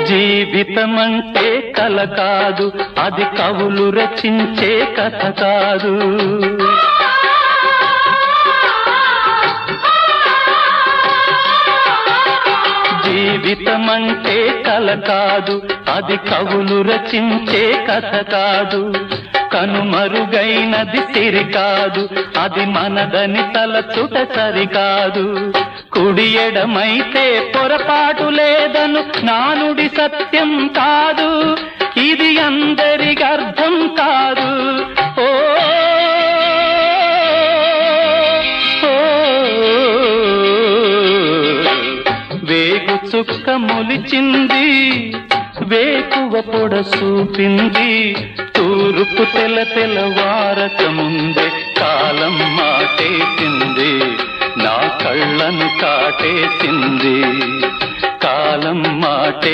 జీవితమంటే కల కాదు, అది కవులు రచించే కథ కాదు. జీవితమంటే కల కాదు, అది కవులు రచించే కథ కాదు. కనుమరుగైనది సిరి కాదు, అది మనదని తలచుట సరికాదు. కుడి ఎడమైతే పొరపాటు లేదను నానుడి సత్యం కాదు, ఇది అందరికి అర్థం కాదు. ఓ వేగు చుక్క మొలిచింది, వేకువ పొడ చూపింది, తూర్పు తెల్లవారక ముందే కాలం మాటేసింది, నా కళ్ళను కాటేసింది. కాలం మాటే